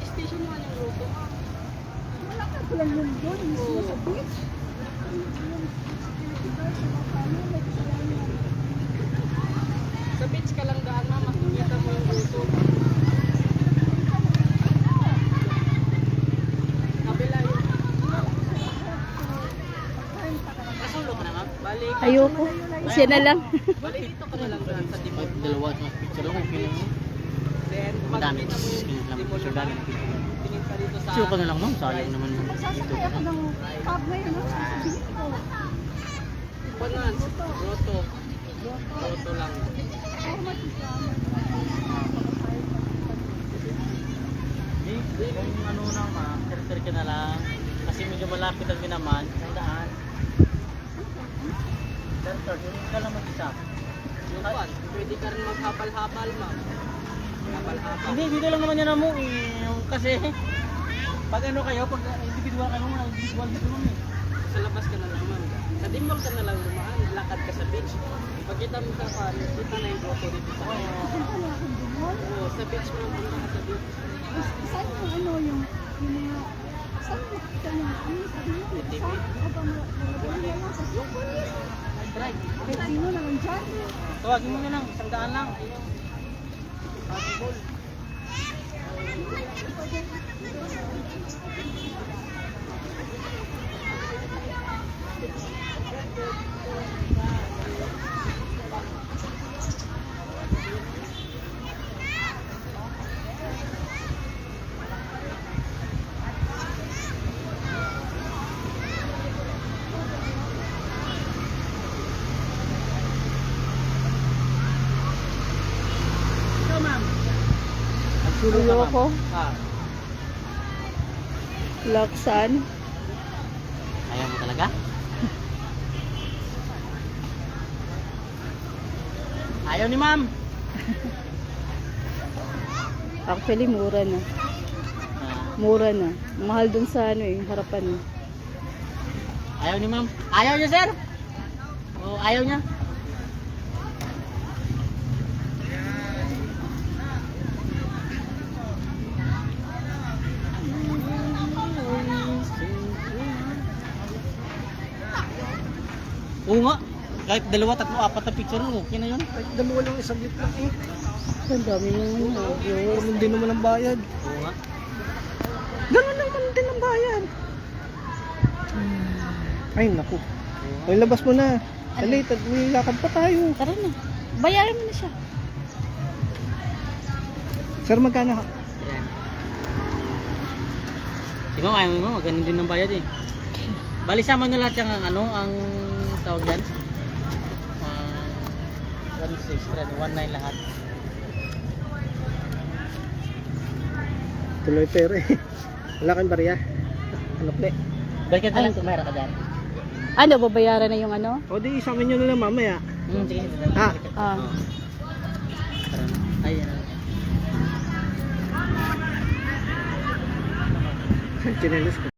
station mo yung roto. Wala ka palang yun doon. Mismo sa beach. Sa beach ka lang daan ma, makikita mo yung roto. Kabila yun. Nasulo ka na ma'am? Balik. Ayoko. Siya na lang. Balik dito ka na lang daan sa Dimol. Dalawa at mas picture lang. Okay lang. Then, Madami. makikita mo yung Dimol. Picture dami. Tingin ka dito sa... Sure ka na lang ma'am. Sayang naman. Magsasakay ako ng cab ngayon. No? Sasabihin ko. Kunan, roto. Roto lang. Kung ano na ma, sir ka na lang. Kasi medyo malapit ang minaman. Ang daan. Sir, yung ka lang mag-isa. Yung pan, pwede ka rin maghapal-hapal ma'am. Hapal-hapal. Hindi, dito lang naman yan na mo. Kasi, pag ano kayo, pag individual kayo, individual dito naman eh. Sa labas ka na lang ma'am. Sa Dimol ka na lang lumaan, lakad ka sa beach. Pagkita mo ka pa, kita na yung roto dito sa kanya. Oo, sa beach mo, punta ka sa beach. Saan yung ano yung mga... Saan makita yung ano? TV. Right. Kahit sino na lang dyan. Tawagin mo na lang, isang daan lang. Possible. Ikaw ma'am. Nagsulo ka, ma'am. Ayoko. Ah, Laksan. ayaw mo talaga? Ayaw ni ma'am. Actually, mura na. Mura na. Mahal dun sa ano eh, harapan eh. Ayaw ni ma'am. Ayaw niya sir? O ayaw niya? Oo nga. Kahit dalawa, tatlo, apat na picture mo, okay na yun. Kahit dalawa lang isang lit lang eh. Ang dami naman yun. Ganun din naman ang bayad. Oo nga. Ganun naman din ang bayad. Ay naku. Ay labas mo na. Dali, may lakad pa tayo. Tara na. Bayaran mo na siya. Sir, magkano? Ayan. Si ma'am, ayaw mo, ganun din ang bayad eh. Bali sama na lahat yung ano, ang tawag yan. 1.6, 1.9 lahat. Tuloy pera eh. Wala kang barya. Ano ple? Balikan na lang kung mayroon ka dyan. Ano, babayaran na yung ano? O di, isamin nyo na lang mamaya. Sige. Ah. Ah. Tara na. Ayan na. Chinelis ko.